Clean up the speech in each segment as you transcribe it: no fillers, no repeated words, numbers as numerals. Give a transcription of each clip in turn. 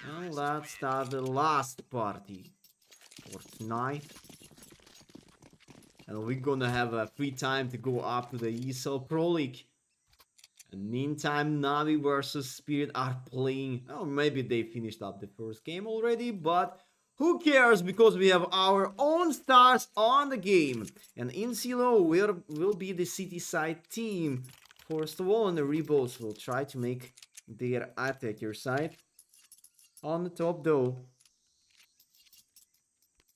And let's start the last party for tonight. And we're gonna have a free time to go up to the ESL Pro League. And meantime, Navi versus Spirit are playing. Oh, maybe they finished up the first game already, but who cares, because we have our own stars on the game. And Insilio will be the city side team. First of all, and the Rebels will try to make their attacker side. On the top though.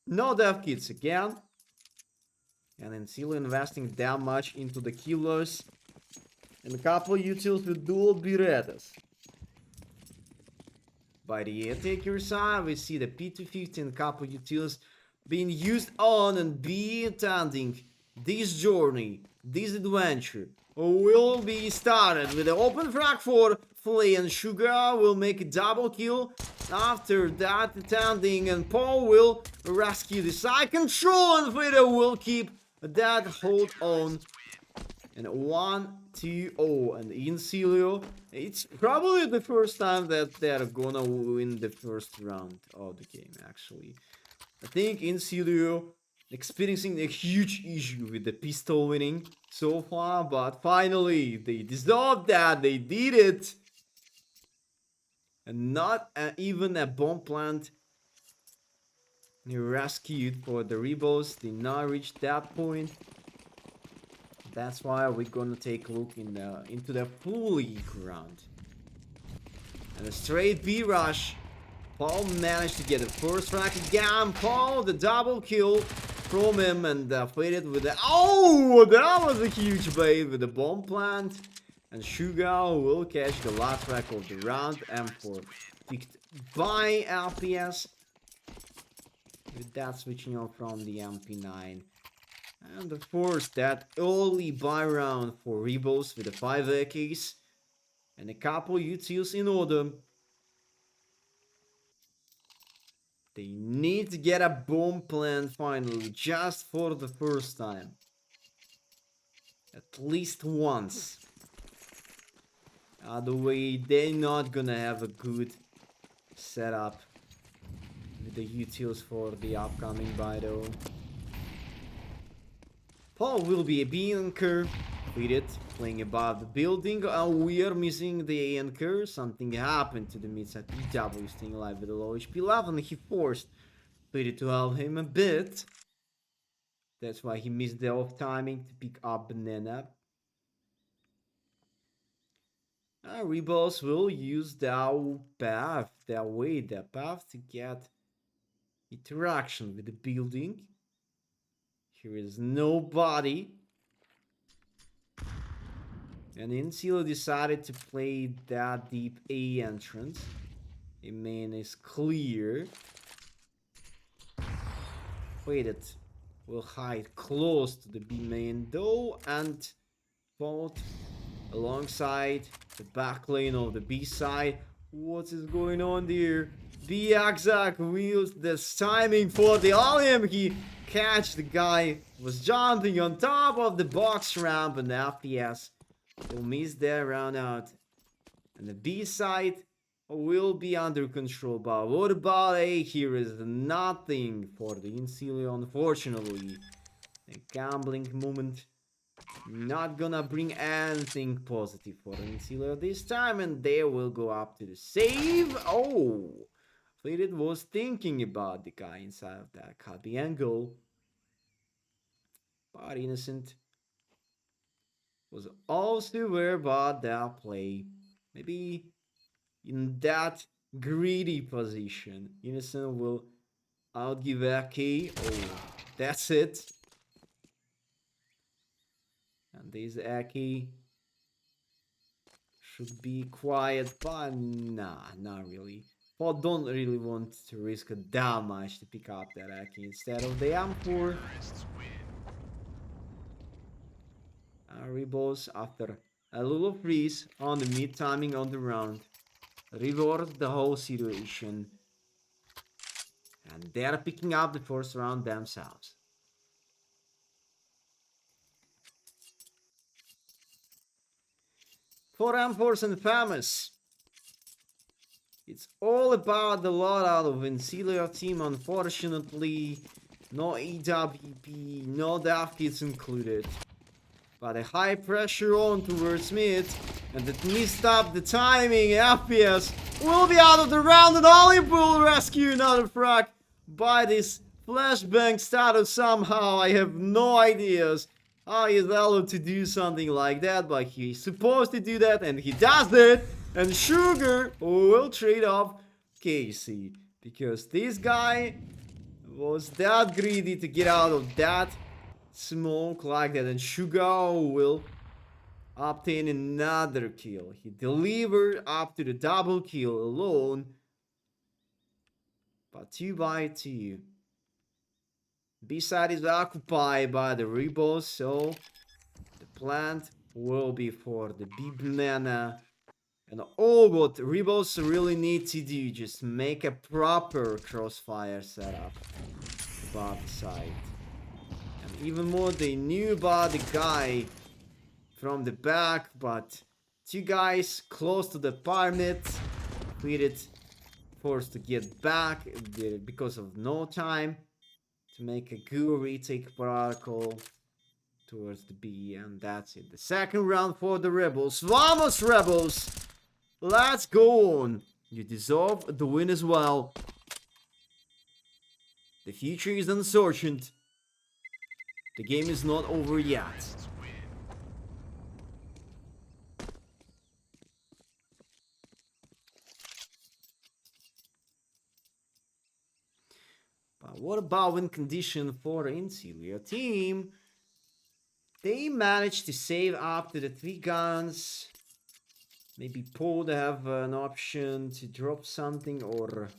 No dev kits again. And Insilio investing that much into the killers. And a couple utils with dual Berettas. By the attacker side, we see the P250 and a couple utils being used on and be attending this journey, this adventure will be started with the open frag for Flay, and Sugar will make a double kill. After that, attending, and Paul will rescue the side control, and Vader will keep that hold on. And 1-2-0, and Insilio, it's probably the first time that they're gonna win the first round of the game, actually. I think Insilio experiencing a huge issue with the pistol winning so far, but finally they dissolved that, they did it. And not even a bomb plant rescued for the Rebels did not reach that point. That's why we're gonna take a look into the full league round. And a straight B rush. Paul managed to get the first frag again. Paul, the double kill from him, and faded with the... Oh, that was a huge bait with the bomb plant. And Shuga will catch the last frag of the round. M4 picked by LPS. With that switching off from the MP9. And of course, that early buy round for Rebels with the 5 AKs and a couple utils in order. They need to get a bomb plant finally, just for the first time. At least once. Other way, they're not gonna have a good setup with the utils for the upcoming buy though. Paul will be a anchor with it, playing above the building. We are missing the anchor. Something happened to the midside PW staying alive with a low HP level, and he forced Faded to help him a bit. That's why he missed the off timing to pick up Banana. Rebels will use that path to get interaction with the building. Here is nobody. And Insilio decided to play that deep A entrance. A main is clear. Faded will hide close to the B main though, and both alongside the back lane of the B side. What is going on there? B exact wheels the timing for the Allium. He catch the guy was jumping on top of the box ramp, and the FPS will miss their round out. And the B side will be under control, but what about A? Here is nothing for the Insilio, unfortunately. A gambling moment. Not gonna bring anything positive for Insilio this time, and they will go up to the save. Oh, Faded was thinking about the guy inside of that copy angle, but Innocent was also aware about that play. Maybe in that greedy position, Innocent will outgive AK. Oh, that's it. And this Aki should be quiet, but nah, not really. Paul don't really want to risk that much to pick up that Aki instead of the M4. Rebels, after a little freeze on the mid timing on the round, reward the whole situation. And they're picking up the first round themselves. For M4s and Famous, It's all about the loadout of Insilio team, unfortunately. No EWP, no death kits included. But a high pressure on towards mid. And that messed up the timing. FPS will be out of the round, and Ollie will rescue another frag by this flashbang status somehow. I have no ideas how he's allowed to do something like that, but he's supposed to do that, and he does it. And Sugar will trade off Casey, because this guy was that greedy to get out of that smoke like that, and Sugar will obtain another kill. He delivered up to the double kill alone, but 2 by 2. B side is occupied by the Rebels, so the plant will be for the B banana. And all what Rebels really need to do, just make a proper crossfire setup above the side. And even more, they knew about the guy from the back, but 2 guys close to the pyramid, completed, forced to get back because of no time to make a good retake protocol towards the B, and that's it. The second round for the Rebels. Vamos, Rebels! Let's go on. You deserve the win as well. The future is uncertain. The game is not over yet. But what about win condition for Insilio team? They managed to save up to the 3 guns. Maybe Paul to have an option to drop something, or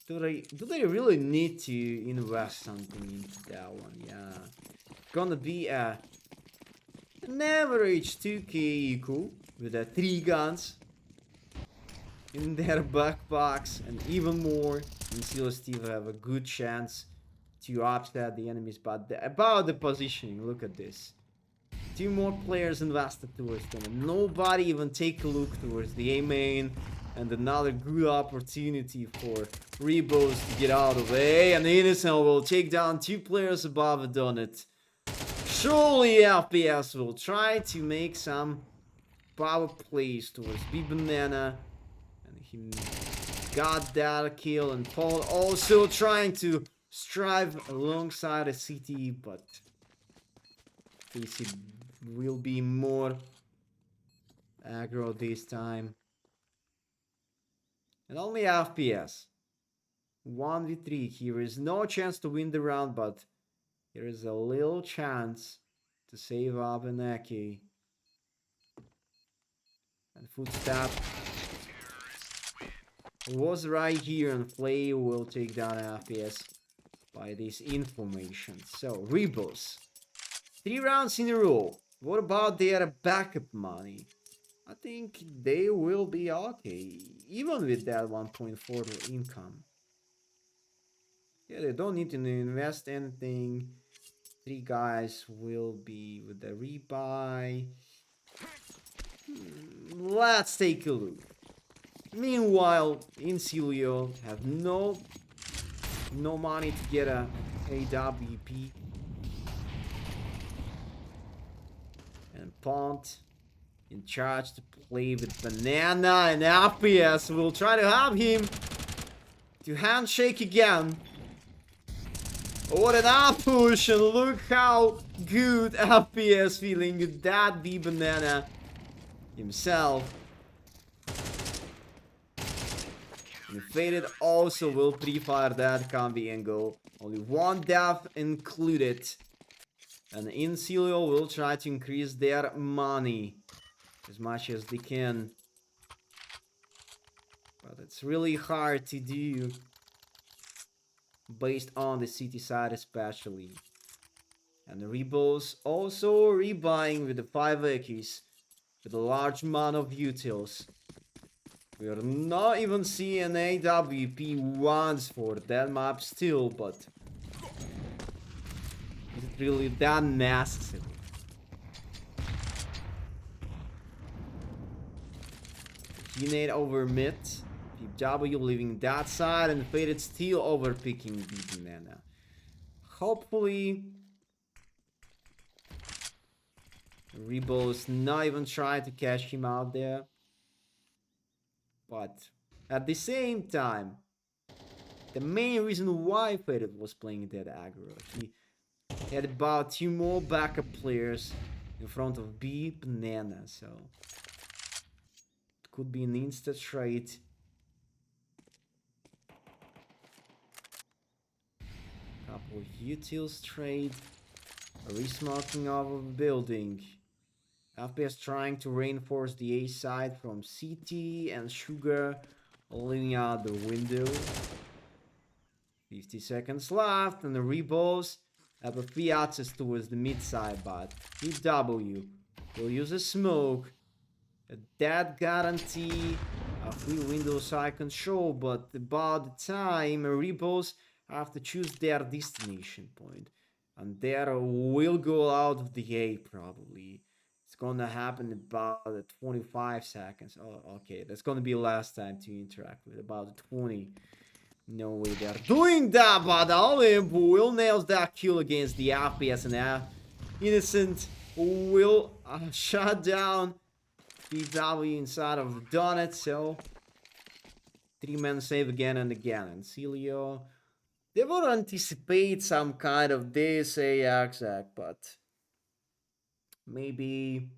do they really need to invest something into that one? Yeah, gonna be an average 2k equal with the 3 guns in their backpacks, and even more. Insilio Steve have a good chance to upset the enemies, but about the positioning, look at this. 2 more players invested towards them, and nobody even take a look towards the A main, and another good opportunity for Rebos to get out of A, and Innocent will take down 2 players above and done it. Surely FPS will try to make some power plays towards B Banana, and he got that kill, and Paul also trying to strive alongside a CT, but PC will be more aggro this time. And only FPS. 1v3. Here is no chance to win the round, but here is a little chance to save up an Eki. And Footstep was right here, and Flay will take down FPS by this information. So, Rebels. 3 rounds in a row. What about their backup money? I think they will be okay, even with that 1.4 income. Yeah, they don't need to invest anything. 3 guys will be with the rebuy. Let's take a look. Meanwhile, Insilio have no money to get a AWP. And Pont in charge to play with Banana, and FPS will try to have him to handshake again. What an up push, and look how good FPS feeling with that B Banana himself. And Faded also will pre-fire that combi angle. Only 1 death included. And Insilio will try to increase their money as much as they can. But it's really hard to do based on the city side especially. And the Rebels also rebuying with the 5 Ekis with a large amount of utils. We are not even seeing AWP once for that map still, but is it really that necessary? Grenade over mid. PW leaving that side and Faded still overpicking the banana. Hopefully, Rebo's not even trying to catch him out there. But at the same time, the main reason why Faded was playing that aggro, he had about 2 more backup players in front of B Banana, so it could be an insta trade. Couple utils trade, a resmoking of a building. FPS trying to reinforce the A side from CT and Sugar leaning out the window. 50 seconds left and the Rebos have a free access towards the mid side, but PW will use a smoke. A dead guarantee, a free window side control, but about the time Rebos have to choose their destination point. And there will go out of the A probably. It's gonna happen about 25 seconds. Oh, okay, that's gonna be last time to interact with, about 20. No way they're doing that, but Olymp will nail that kill against the FPS and Innocent will shut down PW inside of the donut, so 3-man save again and again. Insilio, they would anticipate some kind of this AX act, but maybe...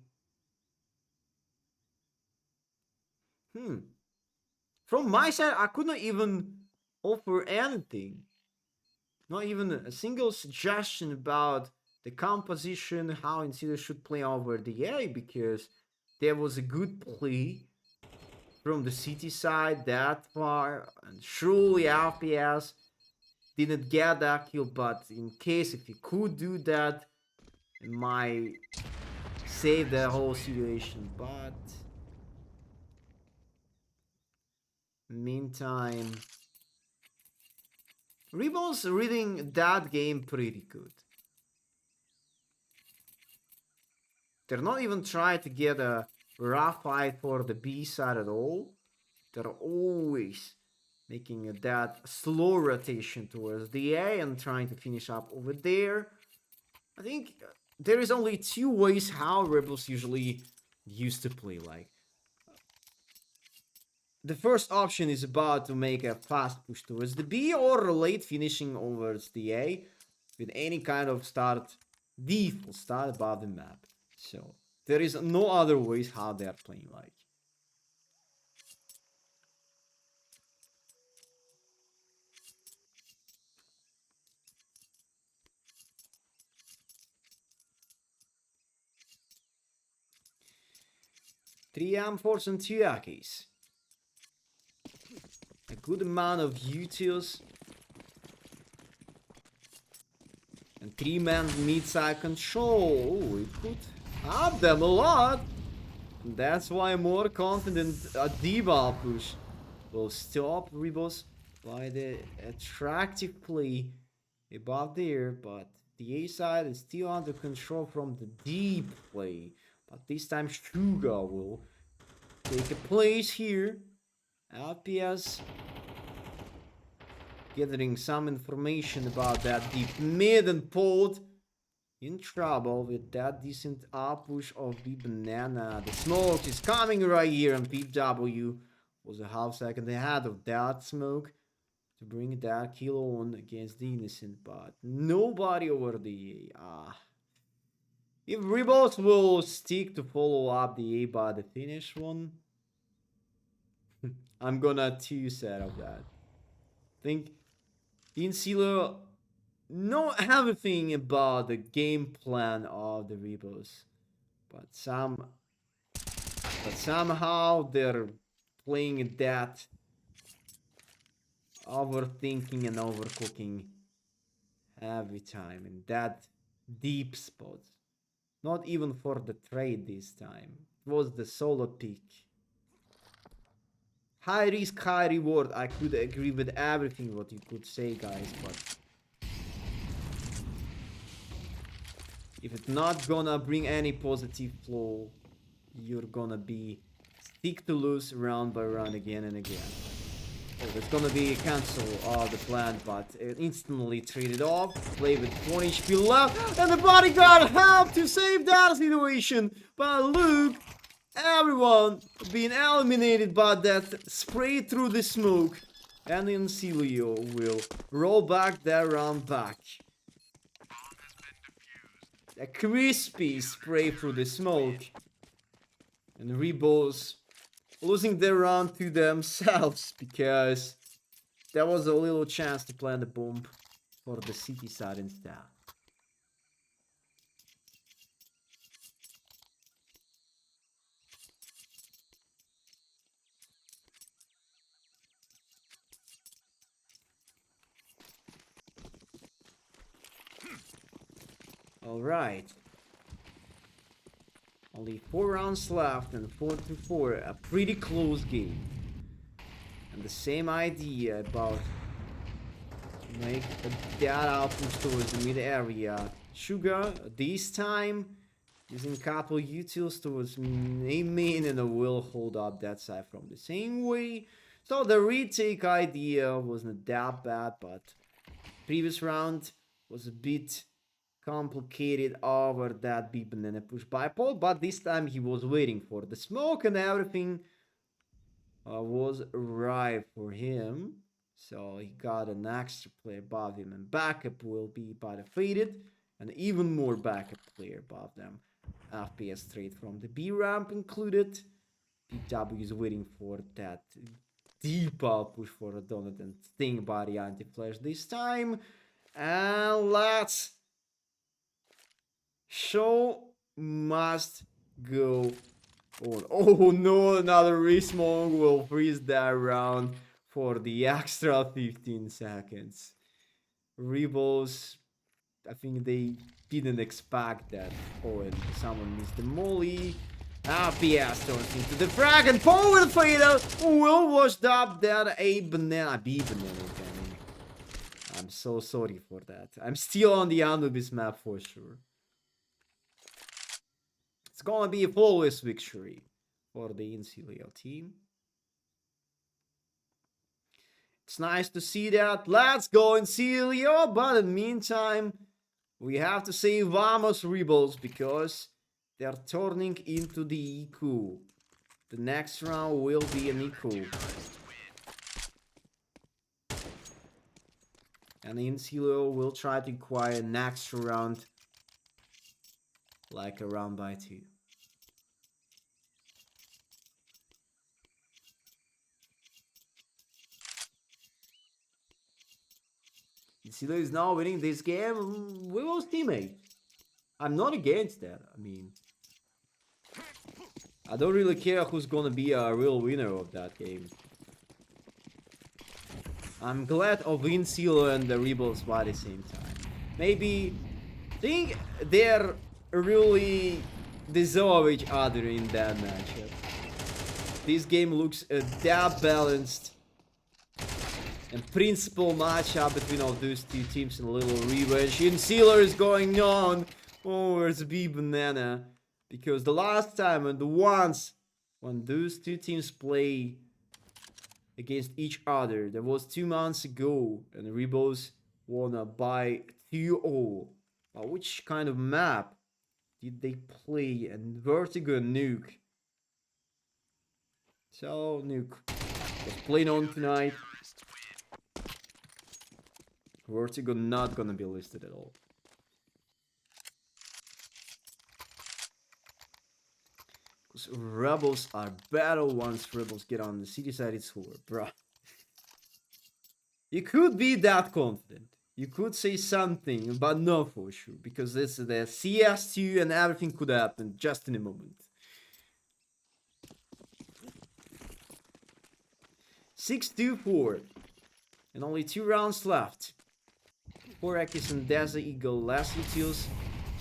From my side, I couldn't even offer anything. Not even a single suggestion about the composition, how Insilio should play over the A, because there was a good play from the city side that far, and surely FPS didn't get that kill, but in case if he could do that, it might save the whole situation. But meantime, Rebel's reading that game pretty good. They're not even trying to get a rough fight for the B side at all. They're always making that slow rotation towards the A and trying to finish up over there. I think there is only 2 ways how Rebels usually used to play. Like, the first option is about to make a fast push towards the B or late finishing over the A with any kind of default start above the map. So there is no other ways how they're playing like. Three M4s and 2 Akis. A good amount of utils. And 3-man mid-side control. Oh, it could help them a lot. And that's why I'm more confident a D-ball push will stop Rebos by the attractive play above there. But the A side is still under control from the D play. But this time Suga will take a place here. LPS gathering some information about that deep mid and Pod in trouble with that decent up push of the banana. The smoke is coming right here and PW was a half second ahead of that smoke to bring that kill on against the Innocent, but nobody over the if Rebels will stick to follow up the A by the finish one, I'm gonna too sad of that. I think Insilio know everything about the game plan of the Rebels, but somehow they're playing that overthinking and overcooking every time in that deep spot. Not even for the trade this time. It was the solo pick. High risk, high reward. I could agree with everything what you could say, guys, but if it's not gonna bring any positive flow, you're gonna be stick to lose round by round again and again. Oh, it's gonna be a cancel of the plan, but it instantly traded off. Play with 1 HP left, and the bodyguard helped to save that situation. But look, everyone being eliminated by that spray through the smoke. And Insilio will roll back that round back. A crispy spray through the smoke. And Rebels losing their round to themselves because there was a little chance to plant a bomb for the city side instead. Alright. Only 4 rounds left and 4-4. A pretty close game. And the same idea about make that outpush towards the mid area. Sugar, this time, using couple utils towards main and will hold up that side from the same way. So the retake idea wasn't that bad, but previous round was a bit complicated over that B banana push by Paul, but this time he was waiting for the smoke and everything was right for him. So he got an extra player above him, and backup will be by the faded, and even more backup player above them. FPS straight from the B ramp included. PW is waiting for that deep push for a donut and sting by the anti-flash this time. And let's show must go on. Oh no, another respawn will freeze that round for the extra 15 seconds. Rebels, I think they didn't expect that. Oh, and someone missed the molly. FPS turns into the frag, and Power Fader will washed up that A banana, B banana again. I'm so sorry for that. I'm still on the Anubis map for sure. It's gonna be a flawless victory for the Insilio team. It's nice to see that. Let's go Insilio, but in the meantime, we have to save Vamos Rebels because they're turning into the Iku. The next round will be an Iku. And Insilio will try to acquire next round like a round by 2. Insilio is now winning this game with his teammates. I'm not against that. I mean, I don't really care who's gonna be a real winner of that game. I'm glad of Insilio and the Rebels by the same time. Maybe think they're really deserve each other in that matchup. This game looks that balanced and principal matchup between all those two teams and a little revenge. Insilio is going on over the B banana because the last time and the once when those two teams play against each other, that was 2 months ago, and the Rebels won by 2-0. Which kind of map did they play? And Vertigo and Nuke. So Nuke was playing on tonight. Vertigo not gonna be listed at all. Because Rebels are better once Rebels get on the city side, it's over, bruh. You could be that confident. You could say something, but no for sure. Because it's the CS2 and everything could happen just in a moment. 6-4. And only 2 rounds left. 4X and Desert Eagle last utils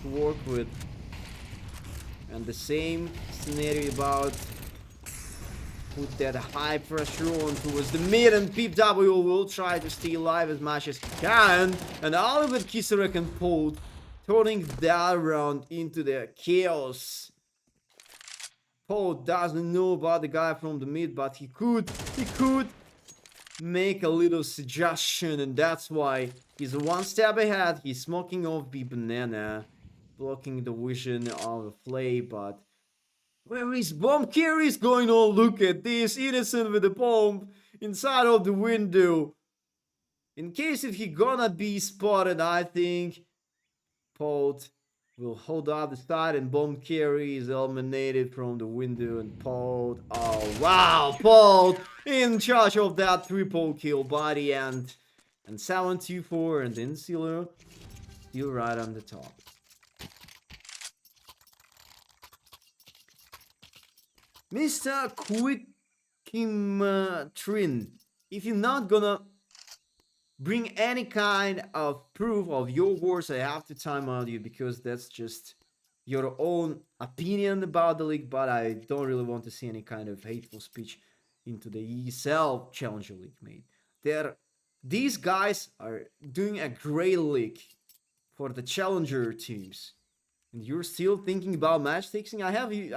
to work with. And the same scenario about put that high pressure on towards the mid, and PW will try to stay alive as much as he can. And Oliver Kisarek and Paul turning that round into the chaos. Paul doesn't know about the guy from the mid, but he could make a little suggestion, and that's why he's one step ahead. He's smoking off the banana, blocking the vision of the play, but where is bomb carries going on? Look at this, innocent with the bomb inside of the window. In case if he gonna be spotted, I think Polt will hold up the side and bomb carry is eliminated from the window and Polt. Oh wow, Polt in charge of that triple kill by the end. And 7-2-4 and Insilio still right on the top. Mr. Quickimtrin, if you're not gonna bring any kind of proof of your words, I have to time out you because that's just your own opinion about the league, but I don't really want to see any kind of hateful speech into the ESL Challenger League, mate. These guys are doing a great league for the Challenger teams. And you're still thinking about match fixing? I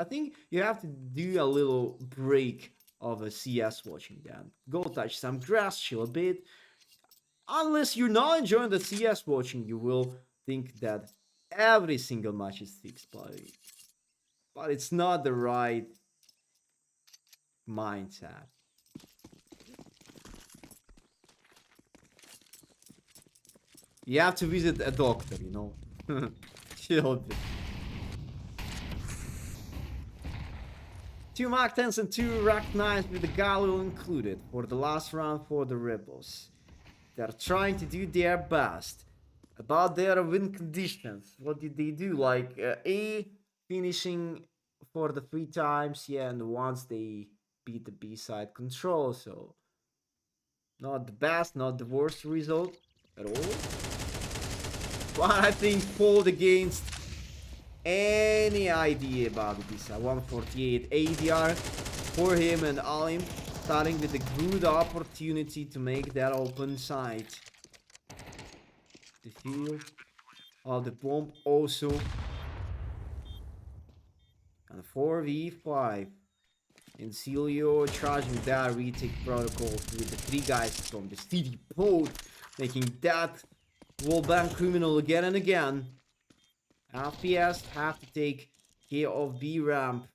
think you have to do a little break of a CS watching then. Go touch some grass, chill a bit. Unless you're not enjoying the CS watching, you will think that every single match is fixed, but it's not the right mindset. You have to visit a doctor, you know. Chill a bit. 2 Mark 10s and 2 Rack 9s with the Galil included for the last round for the Rebels. They're trying to do their best. About their win conditions, what did they do? Like A finishing for the 3 times, yeah, and once they beat the B side control, so not the best, not the worst result at all. But I think fold against any idea about the B side. 148 ADR for him and Alim, starting with a good opportunity to make that open side. The field of the bomb also. And 4v5. Insilio charging that retake protocol with the 3 guys from the city pod, making that wallbang criminal again and again. FPS have to take care of B ramp.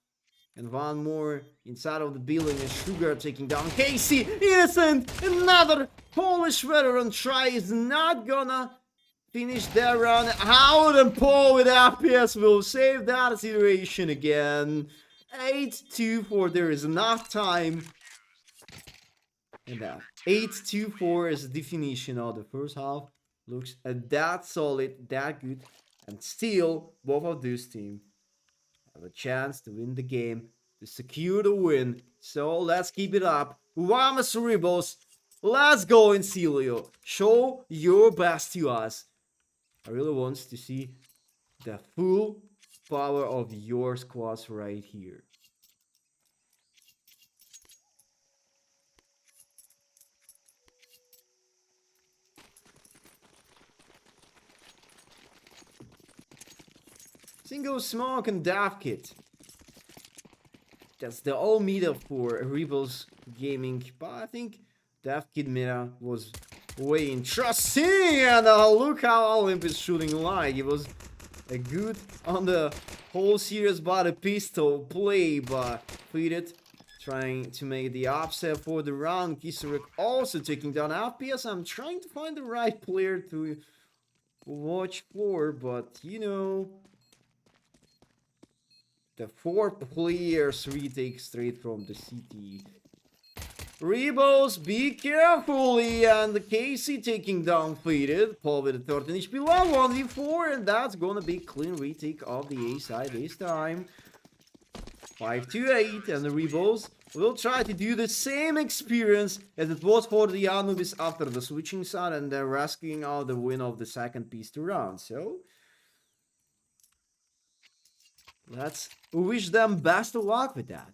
And one more inside of the building and Sugar taking down Casey. Innocent! Another Polish veteran try is not gonna finish that round out, and Paul with FPS will save that situation again. 8-2-4, there is enough time. And that 8-2-4 is the definition of the first half. Looks that solid, that good. And still, both of these teams have a chance to win the game, to secure the win. So let's keep it up. Vamos Rebels. Let's go, Insilio. Show your best to us. I really want to see the full power of your squads right here. Single smoke and Dav Kit. That's the old meta for Rebels gaming, but I think Dav Kit meta was way interesting, and look how Olymp is shooting like. It was a good on the whole series by the pistol play, but Fleeted trying to make the upset for the round. Kisarek also taking down FPS. I'm trying to find the right player to watch for, but you know, the 4 players retake straight from the city. Rebels, be carefully, and Casey taking down Fleeted. Paul with a 13 HP, 1v4, and that's gonna be clean retake of the A side this time. 5-8, and the Rebels will try to do the same experience as it was for the Anubis after the switching side, and they're rescuing out the win of the second piece to round. So let's wish them best of luck with that.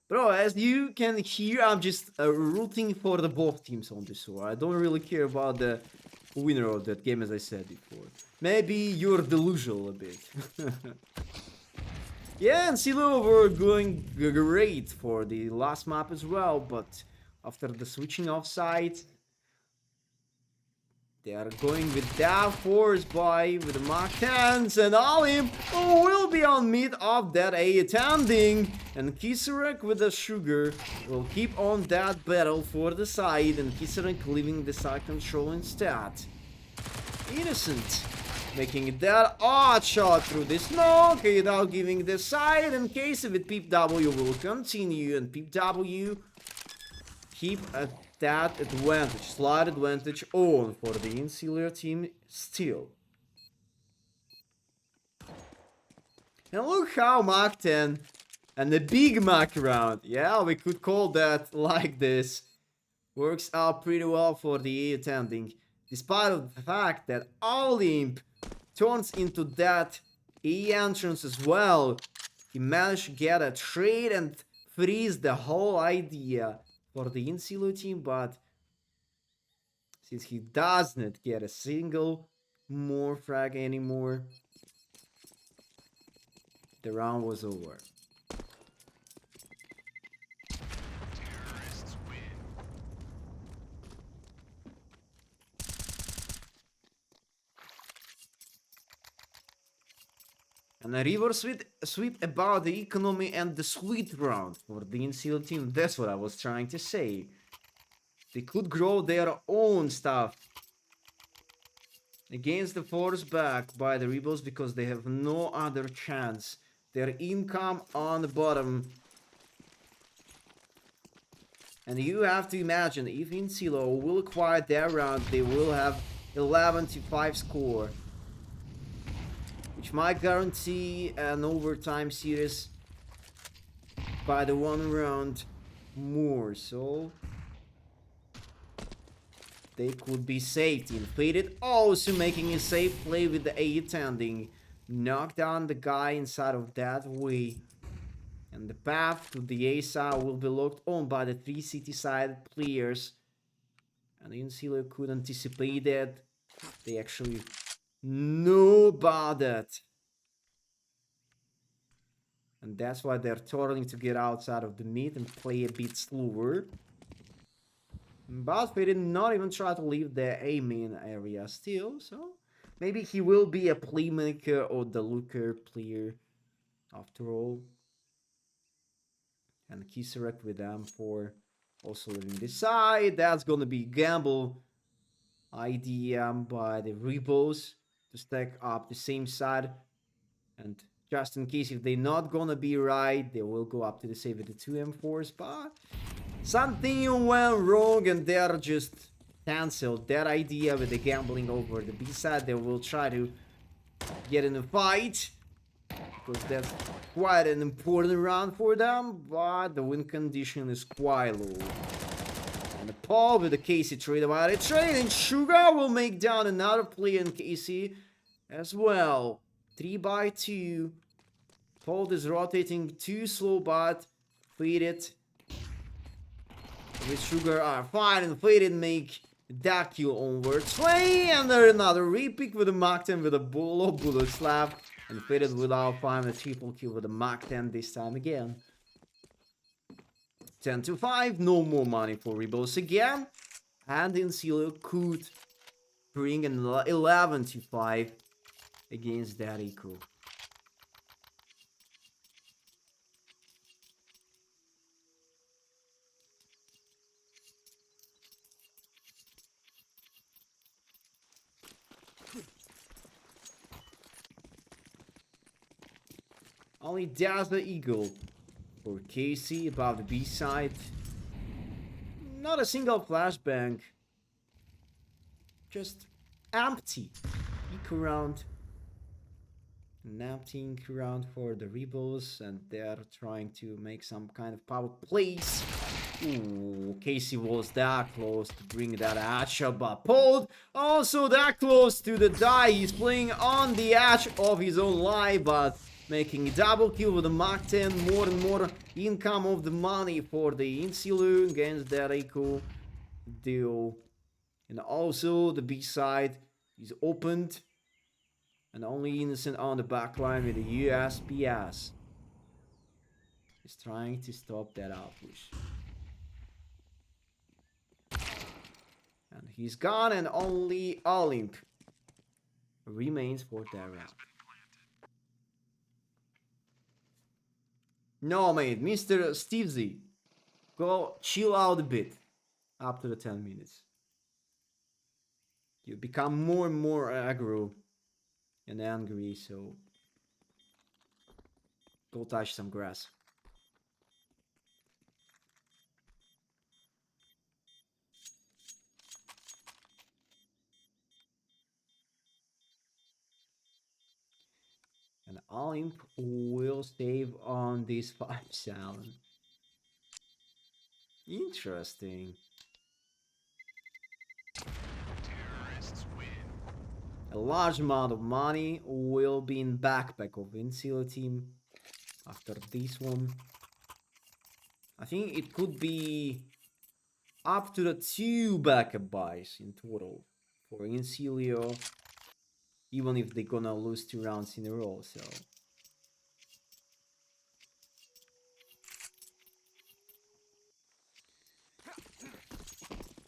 Bro, as you can hear, I'm just rooting for the both teams on this war. I don't really care about the winner of that game, as I said before. Maybe you're delusional a bit. Yeah, and Insilio were going great for the last map as well, but after the switching off sides, they are going with that force by with the Mach 10s, and Alim will be on mid of that A attending, and Kisarek with the sugar will keep on that battle for the side, and Kisarek leaving the side control instead. Innocent making that odd shot through the smoke without giving the side, in case with Peep W will continue, and Peep W keep that advantage, slight advantage on for the Insilio team still. And look how Mach 10 and the big Mach round, yeah, we could call that like this, works out pretty well for the attending, despite of the fact that Olymp turns into that E entrance as well. He managed to get a trade and freeze the whole idea for the Insilio team, but since he does not get a single more frag anymore, the round was over. And a reverse sweep about the economy and the sweet round for the Insilio team. That's what I was trying to say. They could grow their own stuff against the force back by the rebels because they have no other chance. Their income on the bottom. And you have to imagine, if Insilio will acquire their round, they will have 11-5 score, which might guarantee an overtime series by the one round more. So they could be saved. Inflated also making a safe play with the A attending. Knock down the guy inside of that way. And the path to the A side will be locked on by the 3 city side players. And Insilio could anticipate that. They actually know about that. And that's why they're turning to get outside of the mid and play a bit slower. But they did not even try to leave the A main area still, so maybe he will be a playmaker or the looker player after all. And Kisarek with M4 also leaving this side. That's gonna be gamble idea by the Rebels to stack up the same side. And just in case if they're not gonna be right, they will go up to the save with the 2 M4s, but something went wrong and they're just canceled that idea with the gambling over the B side. They will try to get in a fight because that's quite an important round for them, but the win condition is quite low. And the Paul with the Casey trade about it. Trade and Sugar will make down another play in Casey as well. 3x2. Paul is rotating too slow, but feed it. With Sugar are fine and Faded make that kill onwards. Play and another repick with a Mach 10 with a low bullet slap. And Faded without finding a triple kill with a Mach 10 this time again. 10-5, no more money for Rebels again. And Insilio could bring an 11-5 against that eco. Only does the Eagle for Casey above the B side. Not a single flashbang. Just empty. Eco round. An empty eco round for the Rebels, and they're trying to make some kind of power plays. Ooh, Casey was that close to bring that headshot, but pulled. Also that close to the die. He's playing on the edge of his own life, but making a double kill with the Mach 10. More and more income of the money for the Insilio against that eco deal. And also the B side is opened. And only Innocent on the back line with the USPS. He's trying to stop that outpush. And he's gone, and only Olymp remains for that round. No, mate, Mr. Steve Z. Go chill out a bit after the 10 minutes. You become more and more aggro and angry, so go touch some grass. And Olymp will save on this 5,000. Interesting. A large amount of money will be in backpack of Insilio team after this one. I think it could be up to the 2 backup buys in total for Insilio, even if they're gonna lose 2 rounds in a row, so.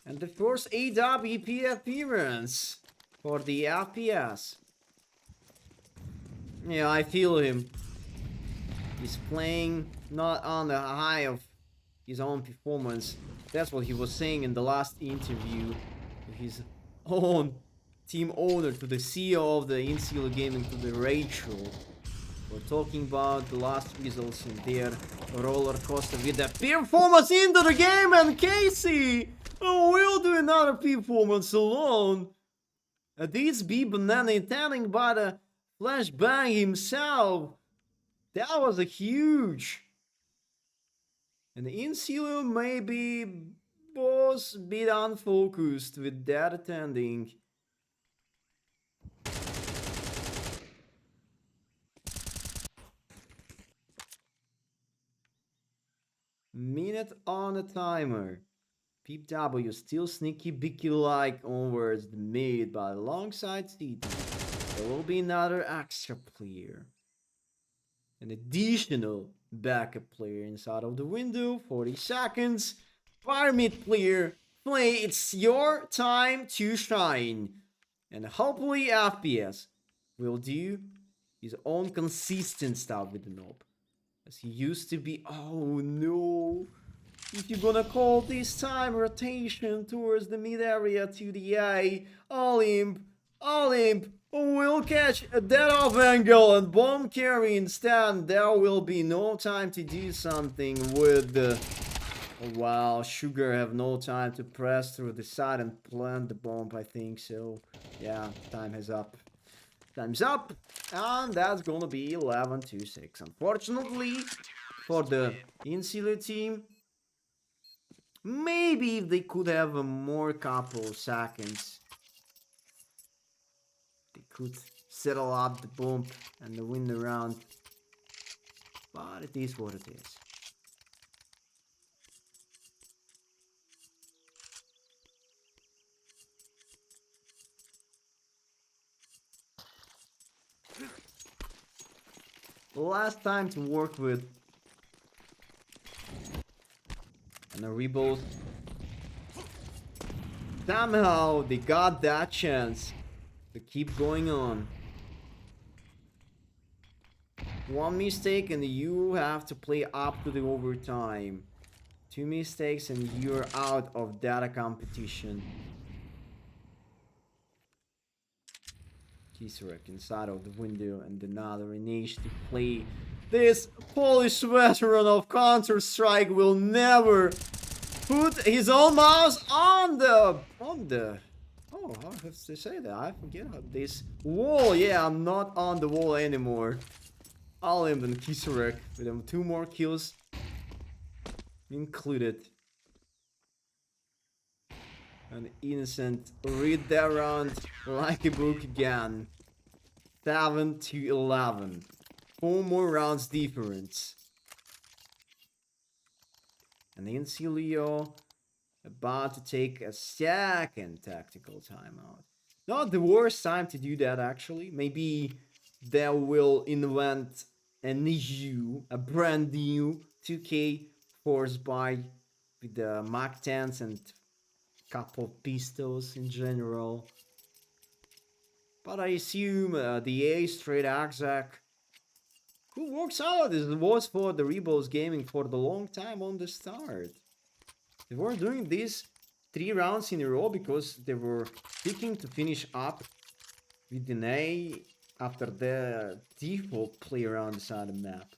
And the first AWP appearance for the FPS. Yeah, I feel him. He's playing not on the high of his own performance. That's what he was saying in the last interview to his own team owner, to the CEO of the Insilio Gaming, to the Rachel. We're talking about the last results in their roller coaster with the performance into the game, and Casey will do another performance alone. This be banana intending by the flashbang himself. That was a huge. And Insilio maybe was a bit unfocused with that attending. Minute on the timer. Peep W still sneaky Bicky like onwards the mid, but alongside CT there will be another extra player. An additional backup player inside of the window. 40 seconds. Fire mid player. Play, it's your time to shine. And hopefully FPS will do his own consistent stuff with the knob. As he used to be. Oh no. If you're gonna call this time rotation towards the mid area to the A, Olymp will catch a dead off angle and bomb carry instead. There will be no time to do something with the. Oh, wow, Sugar have no time to press through the side and plant the bomb, I think so. Yeah, time is up. Time's up, and that's gonna be 11-6. Unfortunately, for the Insilio team, maybe if they could have a more couple seconds, they could settle up the bump and win the round. But it is what it is. Last time to work with. And a rebuild. Somehow they got that chance to keep going on. One mistake and you have to play up to the overtime. 2 mistakes and you're out of data competition. Kisarek inside of the window, and another initiative to play. This Polish veteran of Counter-Strike will never put his own mouse on the oh, how have to say that? I forget how this wall. Yeah, I'm not on the wall anymore. Olymp and Kisarek with them 2 more kills included. An innocent read that round like a book again. 7-11. 4 more rounds difference. And Insilio about to take a second tactical timeout. Not the worst time to do that, actually. Maybe they will invent a brand new 2K force buy with the Mach 10s and couple pistols in general. But I assume the A straight Axac, who works out, this was for the Rebels Gaming for the long time on the start. They were doing this 3 rounds in a row because they were picking to finish up with an A after the default play around the side of the map.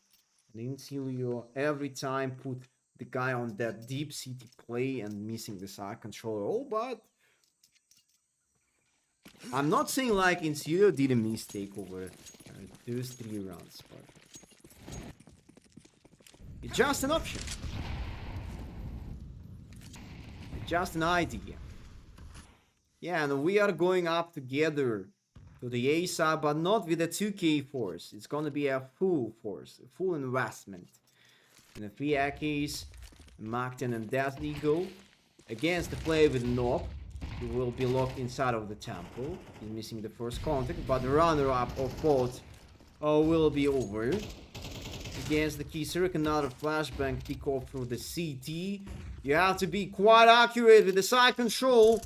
And Insilio every time put the guy on that deep city play and missing the side controller. Oh, but I'm not saying like Insilio did a mistake over those 3 rounds, but it's just an option. It's just an idea. Yeah, and we are going up together to the A side, but not with a 2K force. It's gonna be a full force, a full investment. And the 3 Akis, Mach 10 and Death Eagle against the player with Nob, who will be locked inside of the temple. He's missing the first contact, but the runner-up of both will be over. Against the Kisaruk, another flashbang pick off through the CT. You have to be quite accurate with the side control.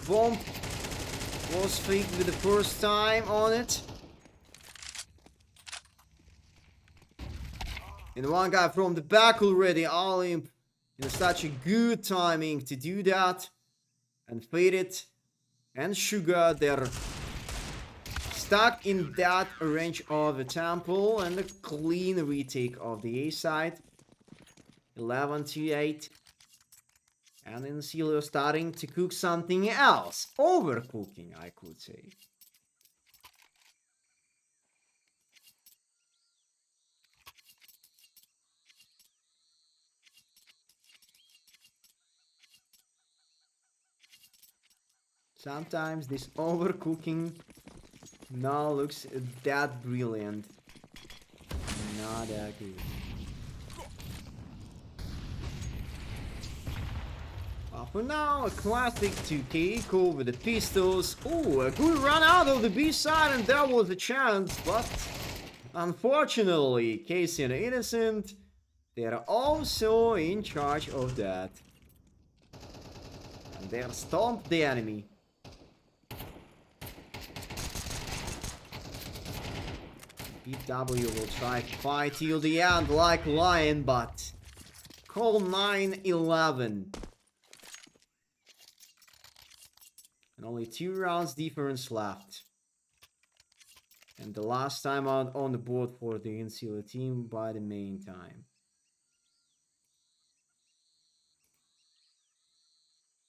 Bomb was faked with the first time on it. And one guy from the back already, Olymp, in such a good timing to do that. And Faded and Sugar, they're stuck in that range of the temple, and a clean retake of the A side. 11-8. And Insilio starting to cook something else. Overcooking, I could say. Sometimes this overcooking now looks that brilliant. Not that good. Well, for now, a classic 2K echo with the pistols. Oh, a good run out of the B side, and that was a chance, but unfortunately, Casey and Innocent, they are also in charge of that. And they stomped the enemy. BW will try to fight till the end like Lion, but call 9-11. And only 2 rounds difference left. And the last time out on the board for the Insilio team by the main time.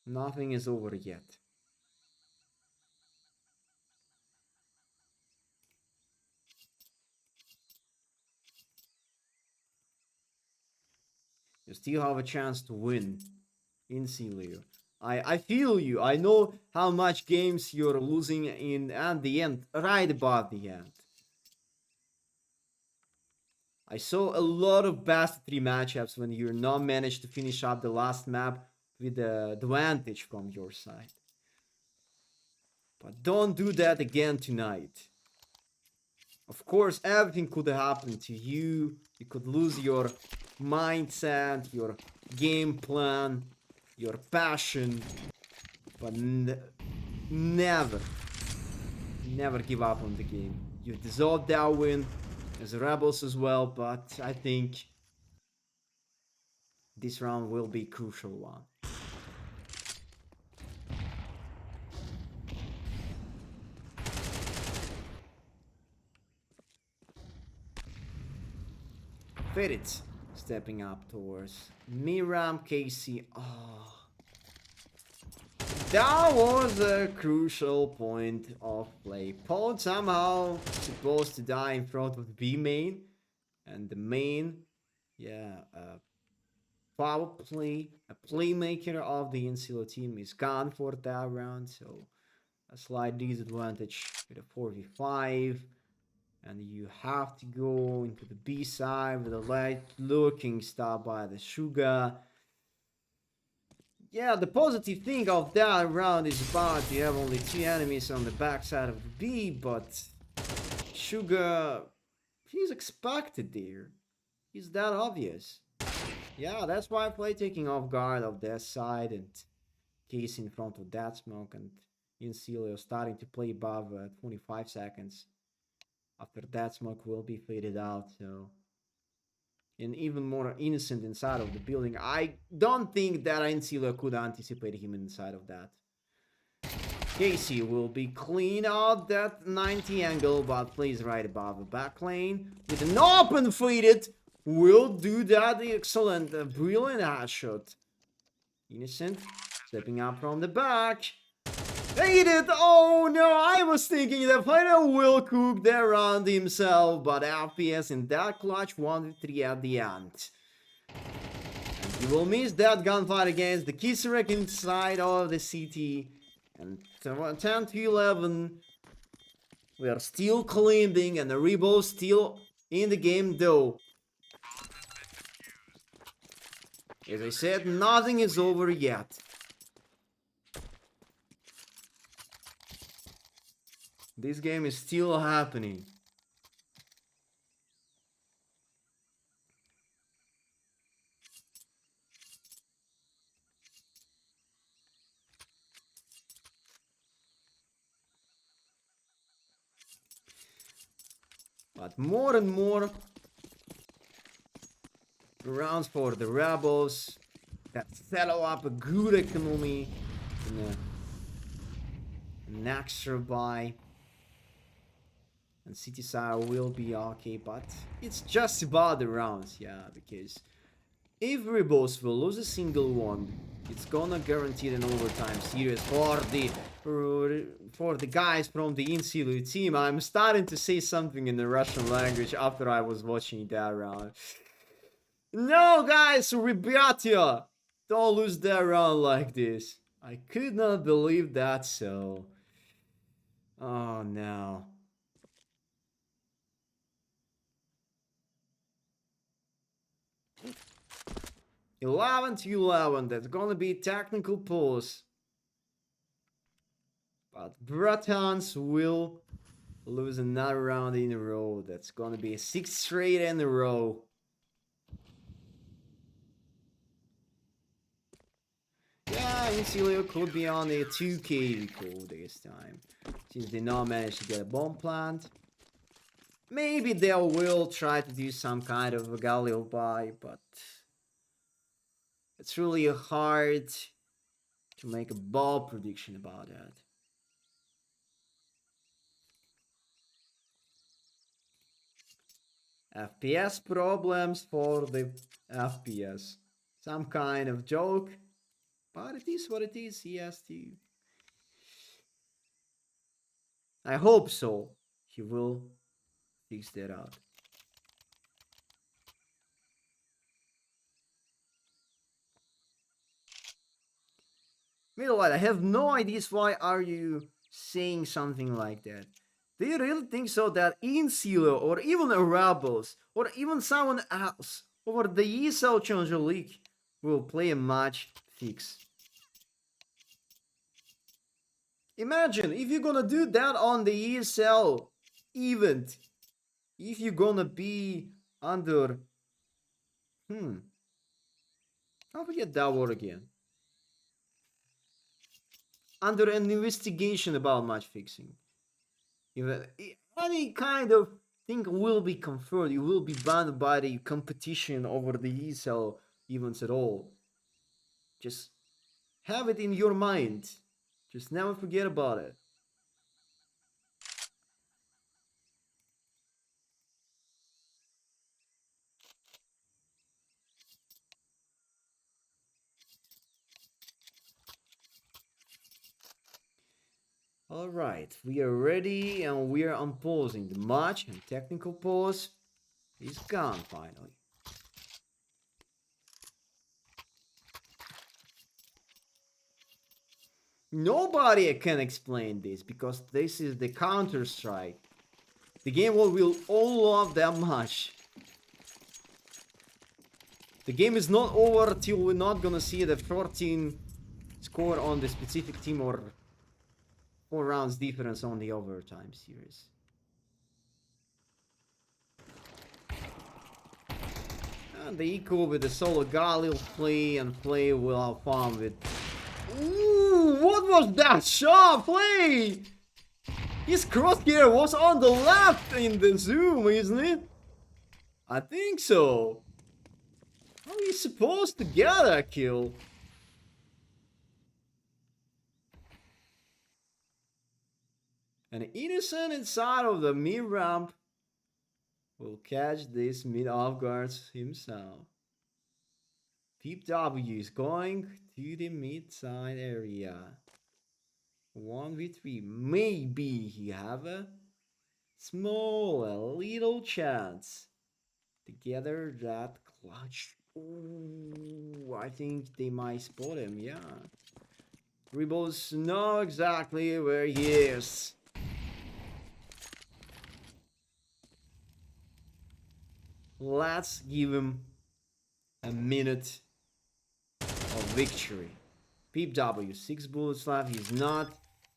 Nothing is over yet. You still have a chance to win, Insilio. I feel you. I know how much games you're losing in at the end, right about the end. I saw a lot of best 3 matchups when you're not managed to finish up the last map with the advantage from your side. But don't do that again tonight. Of course, everything could happen to you. You could lose your mindset, your game plan, your passion. But never give up on the game. You deserve that win as Rebels as well, but I think this round will be a crucial one. Fedit stepping up towards Miram Casey. Oh, that was a crucial point of play. Pod somehow supposed to die in front of the B main, and the main, yeah, power play, a playmaker of the Insilio team is gone for that round, so a slight disadvantage with a 4v5. And you have to go into the B side with a light looking stop by the Sugar. Yeah, the positive thing of that round is about you have only 2 enemies on the backside of the B, but Sugar, he's expected there. He's that obvious. Yeah, that's why I play taking off guard of that side and Case in front of that smoke and Insilio starting to play above 25 seconds. After that smoke will be faded out, so and even more innocent inside of the building. I don't think that Insilio could anticipate him inside of that. Casey will be clean out that 90 angle, but plays right above the back lane with an open faded. Will do that excellent, brilliant headshot. Innocent stepping up from the back. Ate it! Oh no, I was thinking the player will cook that round himself, but FPS in that clutch 1v3 at the end. And he will miss that gunfight against the Kisarek inside of the city. And 10 to 11. We are still climbing and the Rebo still in the game though. As I said, nothing is over yet. This game is still happening. But more and more rounds for the Rebels that settle up a good economy in an extra buy. And City Sire will be okay, but it's just about the rounds, yeah, because if Rebels will lose a single one, it's gonna guarantee an overtime series for the guys from the Insilio team. I'm starting to say something in the Russian language after I was watching that round. No, guys, Rебятя, don't lose that round like this. I could not believe that, so. Oh no. 11 to 11, that's gonna be technical pause. But Bratans will lose another round in a row. That's gonna be 6 straight in a row. Yeah, Insilio could be on a 2k recall this time. Since they not managed to get a bomb plant. Maybe they will try to do some kind of a Galileo buy, but it's really hard to make a ball prediction about that. FPS problems for the FPS. Some kind of joke, but it is what it is. He has to. I hope so. He will fix that out. Meanwhile, I have no ideas why are you saying something like that. Do you really think so that Insilio or even the Rebels or even someone else over the ESL Challenger League will play a match fix? Imagine if you're gonna do that on the ESL event. If you're gonna be under how do we get that word again? Under an investigation about match fixing. If any kind of thing will be confirmed, you will be banned by the competition over the ESL events at all. Just have it in your mind. Just never forget about it. Alright, we are ready and we are unpausing. The match and technical pause is gone finally. Nobody can explain this because this is the Counter-Strike. The game will all love that much. The game is not over till we're not gonna see the 14 score on the specific team or 4 rounds difference on the overtime series. And the eco with the solo guy will play and play will have fun with. Ooh, what was that shot play? His crosshair was on the left in the zoom, isn't it? I think so. How are you supposed to get that kill? An innocent inside of the mid ramp will catch this mid off guards himself. Peep W is going to the mid side area. 1v3. Maybe he have a little chance to gather that clutch. Ooh, I think they might spot him, yeah. Rebels know exactly where he is. Let's give him a minute of victory. Peep W, 6 bullets left. He's not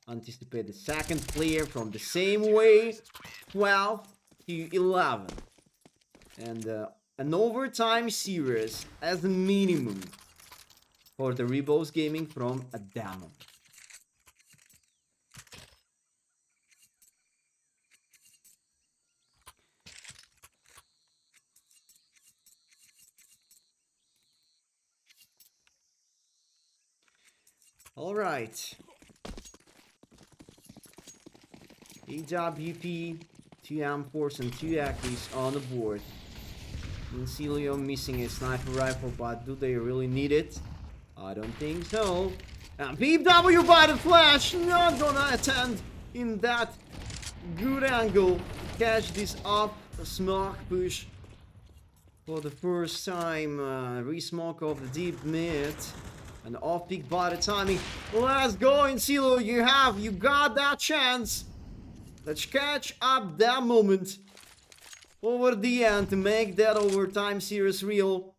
anticipate the second player from the same way. 12 to 11. And an overtime series as a minimum for the Rebels Gaming from a demo. All right. AWP, 2 M4s and 2 Ackies on the board. Insilio missing a sniper rifle, but do they really need it? I don't think so. And Peep W by the flash, not gonna attend in that good angle. Catch this up, a smoke push for the first time. Resmoke of the deep mid. And off peak by the timing. Let's go, Insilio. You got that chance. Let's catch up that moment over the end to make that overtime series real.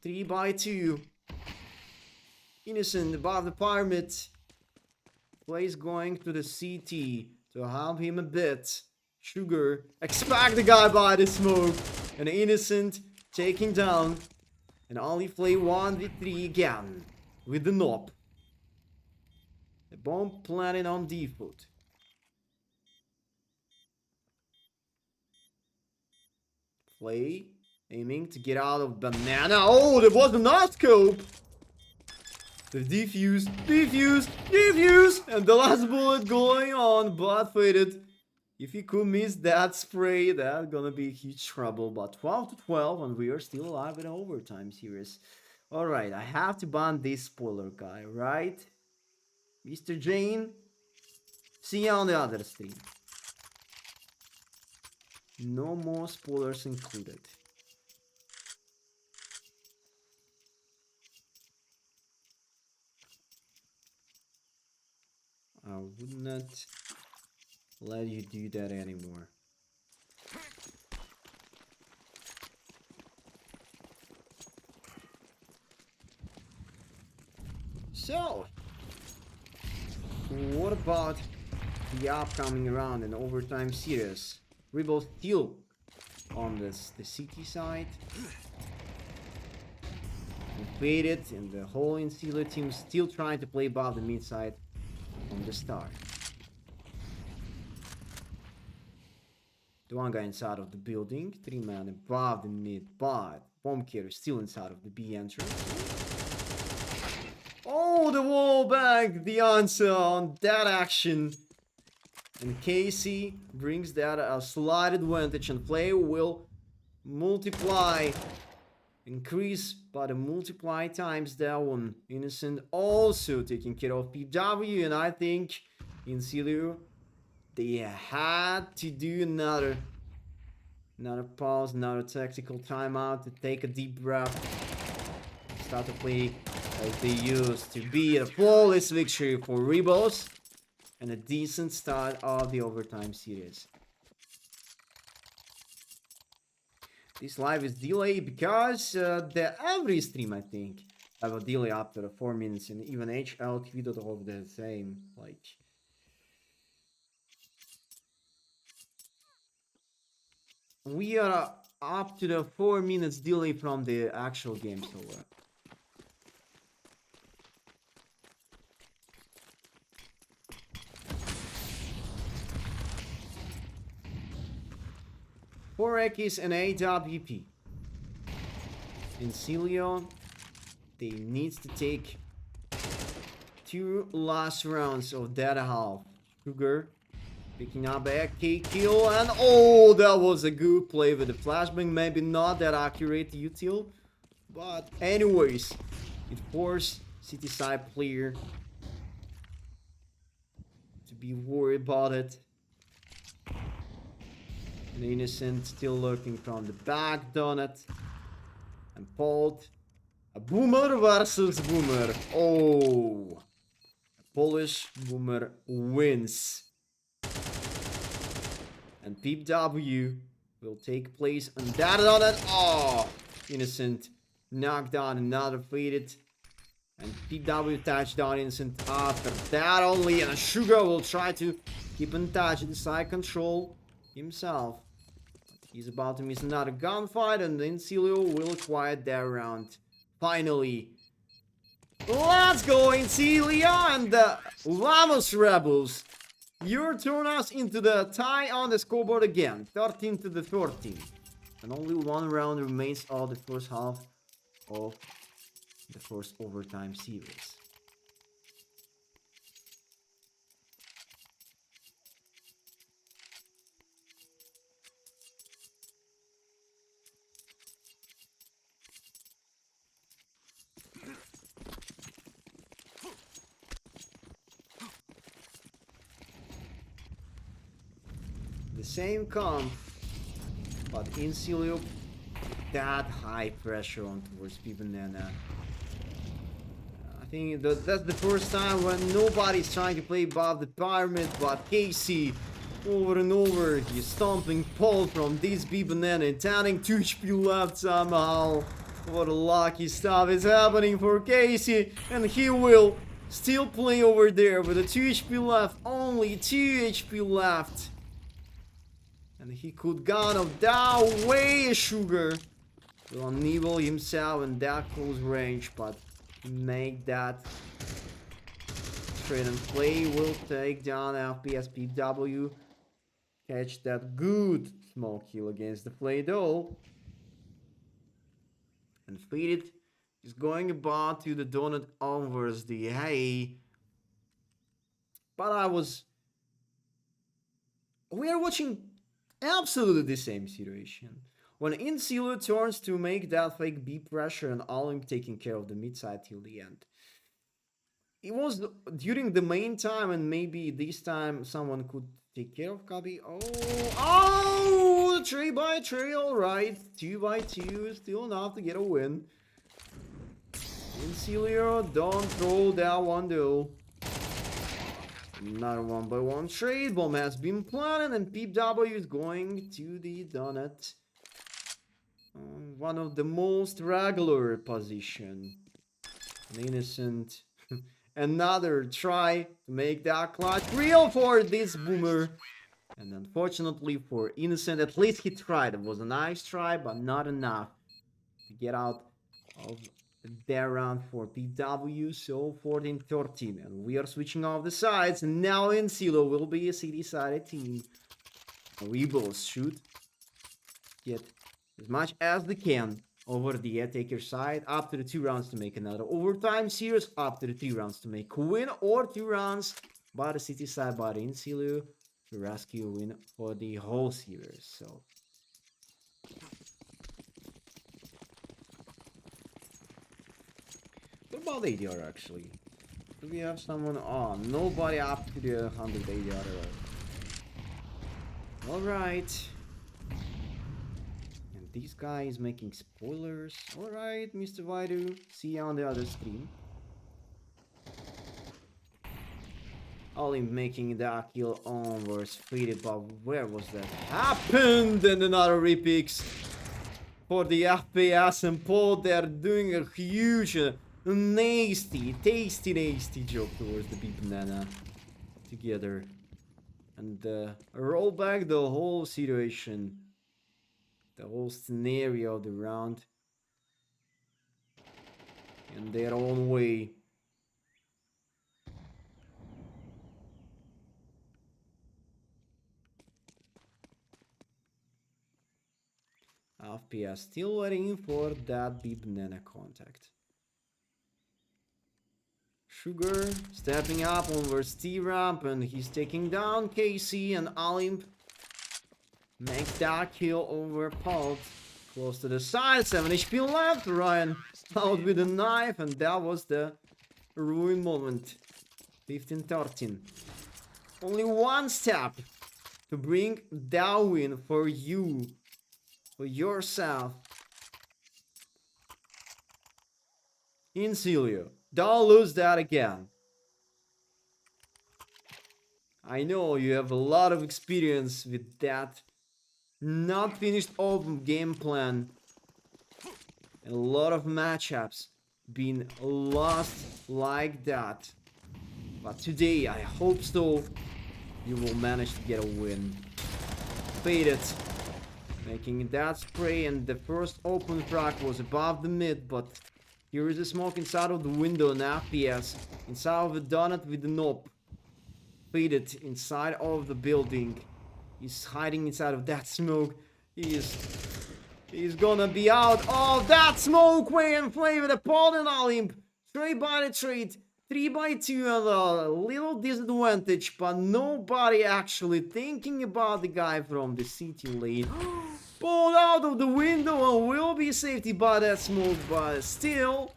3-2. Innocent above the pyramid. Plays going to the CT to help him a bit. Sugar, expect the guy by the smoke. And Innocent taking down. And only play 1v3 again with the knob. The bomb planted on default. Play, aiming to get out of banana. Oh, there was a scope. The defuse, and the last bullet going on, but faded. If he could miss that spray, that's gonna be huge trouble. But 12-12, and we are still alive in overtime series. All right, I have to ban this spoiler guy, right? Mr. Jane, see you on the other stream. No more spoilers included. I would not let you do that anymore. So, what about the upcoming round and overtime series? Rebels still on the CT side. Faded, and the whole Insilio team still trying to play above the mid side from the start. The one guy inside of the building, 3 man above the mid, but bomb carrier still inside of the B entrance. Oh, the wall bag, the answer on that action. And Casey brings that a slight advantage, and play will multiply, increase by the multiply times that one. Innocent also taking care of PW, and I think Insilio, they had to do another pause, another tactical timeout to take a deep breath, start to play as they used to be. A flawless victory for Rebels and a decent start of the overtime series. This live is delayed because the every stream, I think, have a delay after 4 minutes, and even HL tweeted of the same. Like, we are up to the 4 minutes delay from the actual game. So 4X and AWP. Insilio, they need to take 2 last rounds of that half. Sugar picking up a AK kill, and oh, that was a good play with the flashbang. Maybe not that accurate util, but anyways, it forced City side player to be worried about it. And Innocent still lurking from the back, Donut. And Paul, a boomer versus boomer. Oh, a Polish boomer wins. And Peep W will take place on that Donut. Oh, Innocent knocked down, another faded. And Peep W touchdown Innocent after that only. And Sugar will try to keep in touch with the side control himself. He's about to miss another gunfight, and Insilio will quiet that round. Finally. Let's go, Insilio and the Vamos Rebels. You turn us into the tie on the scoreboard again. 13-13. And only one round remains of the first half of the first overtime series. The same comp, but Insilio, that high pressure on towards P-Banana. I think that's the first time when nobody's trying to play above the pyramid, but Casey, over and over, he's stomping Paul from this P-Banana and turning 2 HP left somehow. What a lucky stuff is happening for Casey, and he will still play over there with a 2 HP left, only 2 HP left. And he could gone of that way, Sugar will enable himself in that close range, but make that straight and play will take down FPSPW. Catch that good small kill against the Play-Doh. And Faded is going about to the Donut onwards the hay. But we are watching absolutely the same situation. When Insilio turns to make that fake B pressure and all him taking care of the mid side till the end. It was during the main time, and maybe this time someone could take care of Kabi. Oh, 3x3, alright. 2x2, still enough to get a win. Insilio, don't throw that one though. Another 1x1 trade. Bomb has been planted, and Peep W is going to the Donut. One of the most regular position. An Innocent. Another try to make that clutch real for this boomer. And unfortunately for Innocent, at least he tried. It was a nice try, but not enough to get out of that round for PW. So 14-13. And we are switching off the sides. And now Insilio will be a city-sided team. We both should get as much as they can over the attacker side, up to the 2 rounds to make another overtime series, up to the 3 rounds to make a win, or 2 rounds by the city side by the Insilio to rescue a win for the whole series. So what about ADR actually? Do we have someone on? Nobody up to the 100 ADR. Alright. This guy is making spoilers. Alright, Mr. Vaidu. See you on the other stream. Only making the kill onwards. Faded, but where was that? Happened! And another repix for the FPS and Paul. They're doing a huge, tasty job towards the big banana together. And roll back the whole situation. the whole scenario of the round in their own way. FPS still waiting for that big banana contact. Sugar stepping up over T-Ramp, and he's taking down KC, and Olymp makes that kill over Pult. Close to the side, 7 HP left. Ryan out with a knife, and that was the ruin moment. 15-13. Only one step to bring that win for you, for yourself. Insilio, don't lose that again. I know you have a lot of experience with that not finished open game plan. A lot of matchups being lost like that. But today, I hope so, you will manage to get a win. Faded. Making that spray, and the first open frag was above the mid, but here is a smoke inside of the window, and FPS inside of the donut with the knob. Faded inside of the building. He's hiding inside of that smoke. He's gonna be out of that smoke way and play with a Paul and Olymp. Trade by the trade. 3-2 and a little disadvantage, but nobody actually thinking about the guy from the city lane. Pulled out of the window and will be safety by that smoke, but still,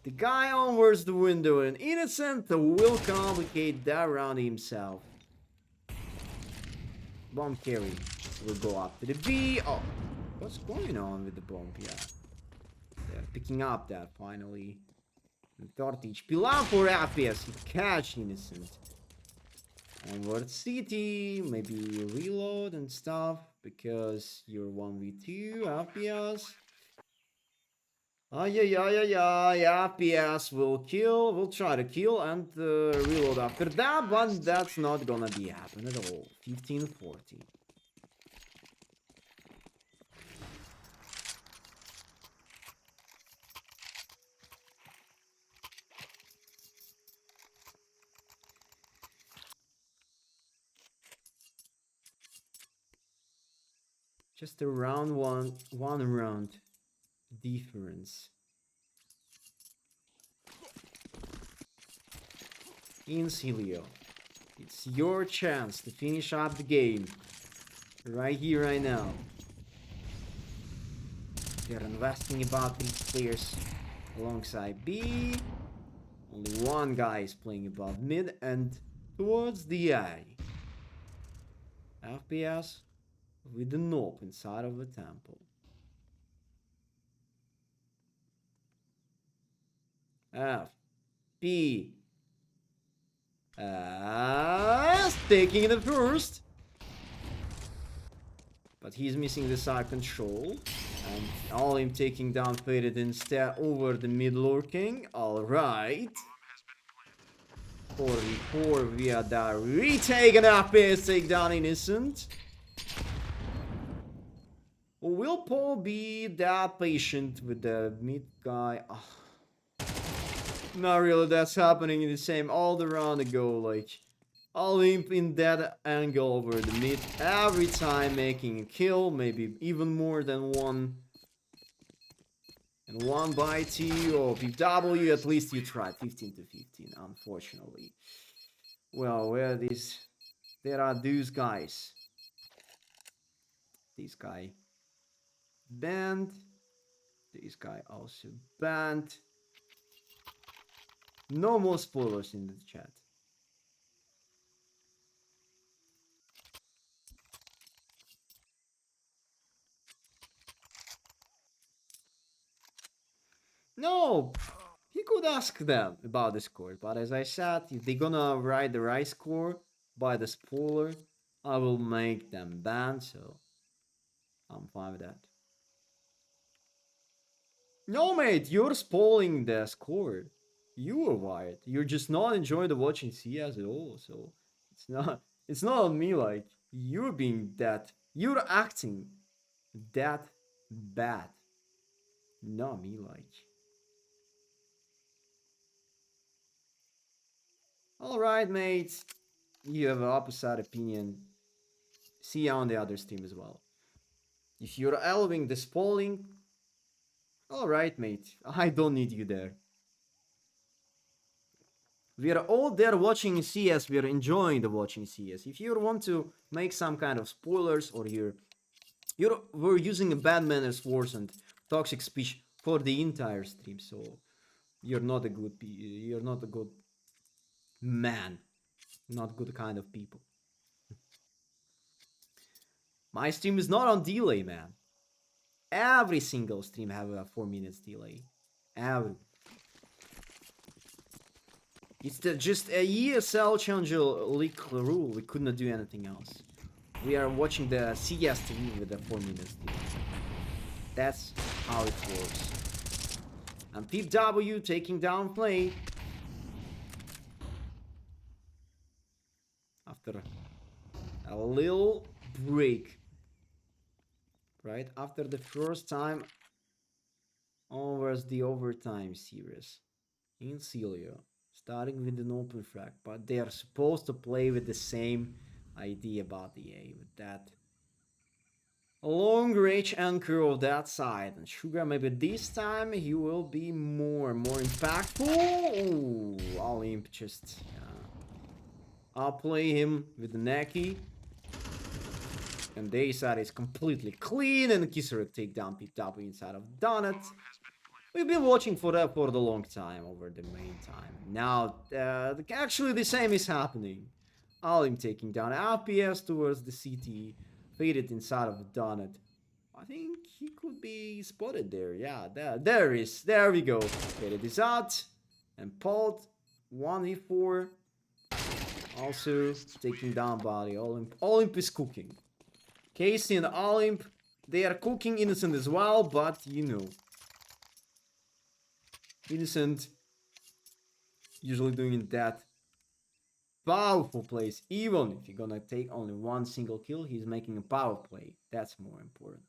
the guy onwards the window, and Innocent will complicate that round himself. Bomb carry will go up to the B. Oh, what's going on with the bomb? Yeah, they're picking up that finally. 30 HP left for FPS. He catch Innocent. Onward city, maybe reload and stuff, because you're 1v2 FPS. FPS will try to kill and reload after that, but that's not gonna be happen at all. 15-40. Just a round one round difference. Insilio, it's your chance to finish up the game. Right here, right now. They're investing about 3 players alongside B. Only one guy is playing above mid and towards the A. FPS with the knob inside of the temple. F. B. Taking the first. But he's missing the side control. And all him taking down Faded instead over the mid lurking. Alright. 44 via that retake, and FPS take down Innocent. Will Paul be that patient with the mid guy? Oh. Not really, that's happening in the same all the round ago, like Olymp in that angle over the mid every time, making a kill, maybe even more than one. And 1-2 or PW, at least you tried. 15-15, unfortunately. Well, where these, there are these guys. This guy banned. This guy also banned. No more spoilers in the chat. No, he could ask them about the score, but as I said, if they're gonna write the right score by the spoiler, I will make them ban, so I'm fine with that. No, mate, you're spoiling the score. You were wired. You're just not enjoying the watching CS at all, so it's not on me, like you're being that. You're acting. that bad. Not me like. Alright, mates. You have an opposite opinion. See you on the other team as well. If you're elbowing the spalling, alright, mate. I don't need you there. We are all there watching CS. We are enjoying the watching CS. If you want to make some kind of spoilers or we're using a bad manners words and toxic speech for the entire stream, so you're not a good man, not good kind of people. My stream is not on delay, man. Every single stream have a 4 minutes delay. Every. It's just a ESL Challenger League rule. We could not do anything else. We are watching the CS TV with a 4 minutes delay. That's how it works. And Pip W taking down play. After a little break. Right? After the first time over the overtime series. Insilio. Starting with an open frag. But they are supposed to play with the same idea about the A. With that long range anchor of that side. And Sugar, maybe this time he will be more impactful. Ooh, Olymp just... I'll play him with the Neki. And the A side is completely clean. And Kisser take down PW inside of Donut. We've been watching for that for the long time over the main time. Now, actually the same is happening. Alim taking down RPS towards the CT. Faded inside of the Donut. I think he could be spotted there. Yeah, there we go. Faded is out. And Paul 1v4. Also taking down body. Olymp is cooking. Casey and Olymp, they are cooking Innocent as well, but you know. Innocent usually doing that powerful plays. Even if you're gonna take only one single kill, he's making a power play. That's more important.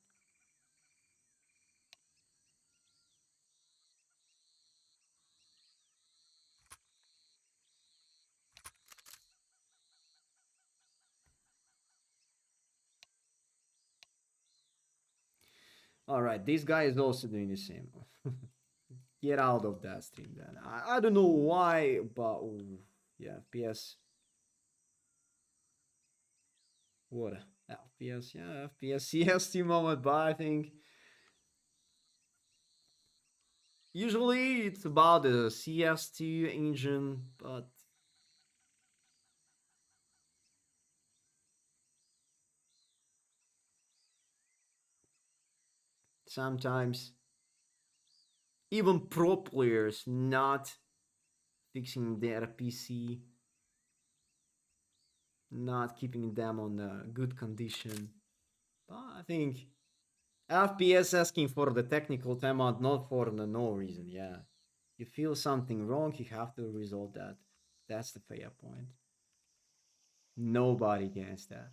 Alright, this guy is also doing the same. Get out of that stream then. I don't know why, but ooh, yeah, FPS. What? FPS, yeah, FPS CST moment, but I think usually it's about the CST engine, but sometimes even pro players not fixing their PC, not keeping them on a good condition. But I think FPS asking for the technical timeout not for no reason, yeah. You feel something wrong, you have to resolve that. That's the fair point. Nobody gets that.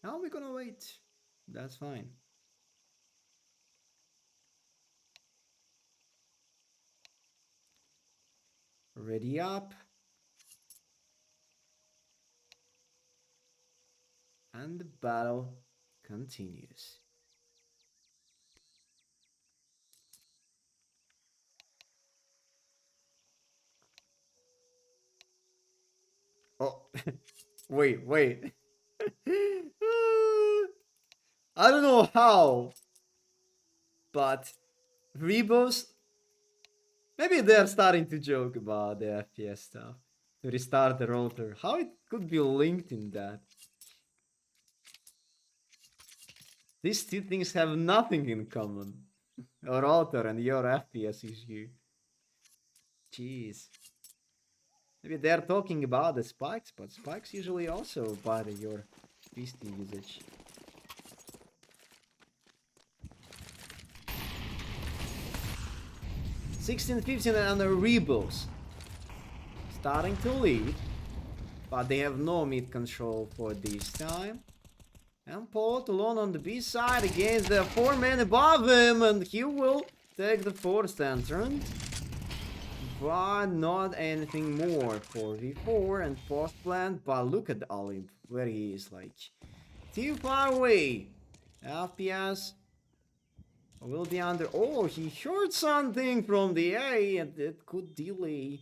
How are we gonna wait? That's fine. Ready up. And the battle continues. Oh, wait. I don't know how, but Rebos, maybe they're starting to joke about the FPS stuff. To restart the router. How it could be linked in that? These two things have nothing in common. Your router and your FPS issue. Jeez. Maybe they're talking about the spikes, but spikes usually also bother your PC usage. 16-15 and the Rebels starting to lead, but they have no mid control for this time. And Port alone on the B side against the 4 men above him, and he will take the first entrant. But not anything more. 4v4 and post plant, but look at Olymp, where he is, like too far away. FPS will be under. Oh, he heard something from the A, and it could delay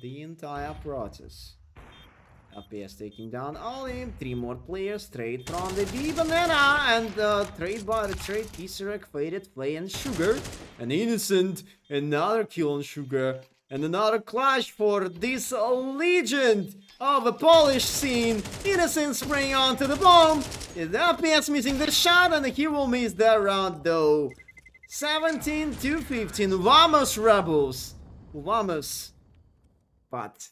the entire process. FPS taking down Olymp. 3 more players straight from the B banana, and trade by the trade. Kisarek, Faded, Play, and Sugar. An Innocent, another kill on Sugar, and another clash for this legend of a Polish scene. Innocent spraying onto the bomb. FPS missing the shot, and he will miss that round though. 17-15. Vamos, Rebels. Vamos. But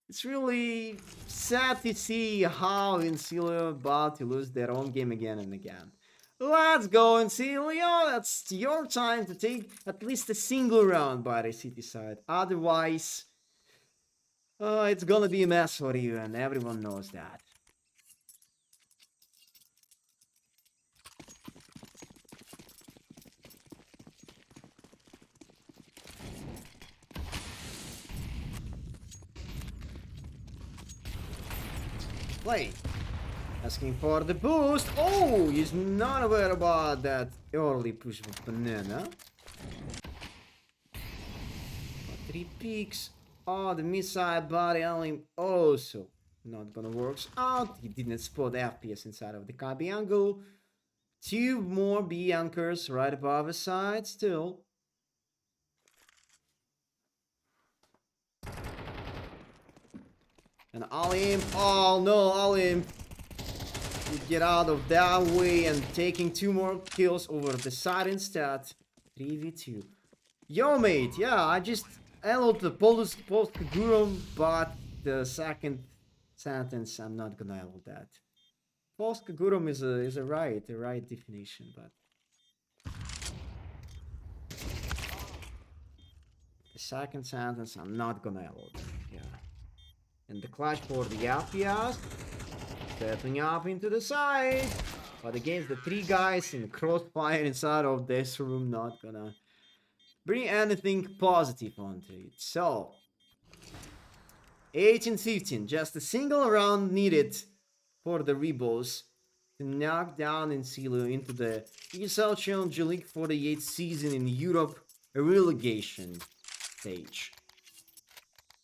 it's really sad to see how Insilio about to lose their own game again and again. Let's go, Insilio! That's your time to take at least a single round by the city side. Otherwise, it's gonna be a mess for you, and everyone knows that. Play. Asking for the boost. Oh, he's not aware about that early push with banana. But 3 peaks. Oh, the missile body only also not gonna work out. He didn't spot FPS inside of the copy angle. 2 more B anchors right above his side still. And Olymp, oh no, Olymp, you get out of that way and taking 2 more kills over the side instead. 3v2. Yo mate, yeah, I just eloed the post Kagurum, but the second sentence, I'm not gonna elo that. Post Kagurum is a right definition, but the second sentence, I'm not gonna elo that, yeah. And the clash for the FPS, stepping up into the side, but against the 3 guys in the crossfire inside of this room, not gonna bring anything positive onto it. So 18-15, just a single round needed for the Rebels to knock down Insilio into the ESL Challenge League 48 season in Europe relegation stage.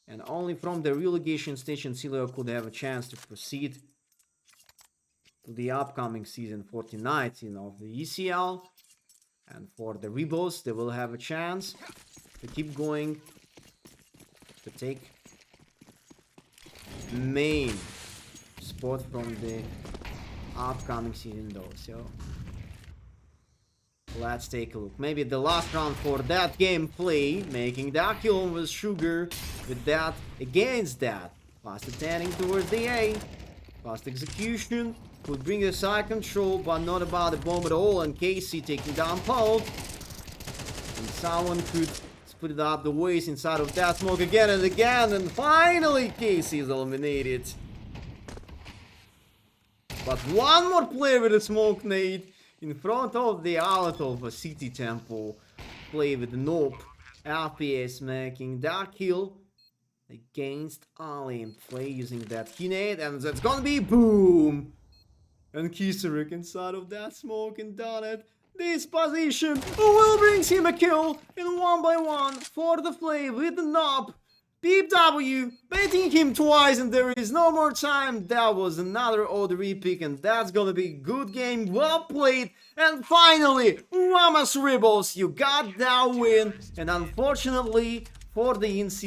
And only from the relegation stage Insilio could have a chance to proceed to the upcoming season 14-19 of the ECL. And for the Rebels, they will have a chance to keep going, to take main spot from the upcoming season though. So let's take a look. Maybe the last round for that gameplay, making that kill with Sugar with that against that. Fast attending towards the A. Fast execution would bring the side control, but not about the bomb at all. And Casey taking down Paul. And someone could split up the waist inside of that smoke again and again. And finally Casey is eliminated. But one more player with a smoke nade in front of the out of a city temple. Play with Nope. FPS making that kill against Olymp. Play using that grenade, and that's gonna be boom. And Kisarek inside of that smoke and done it. This position will brings him a kill in 1-by-1 for the play with the knob. Peep W, baiting him twice, and there is no more time. That was another odd repick, and that's gonna be good game, well played. And finally, Vamos Rebels, you got that win. And unfortunately for the Insilio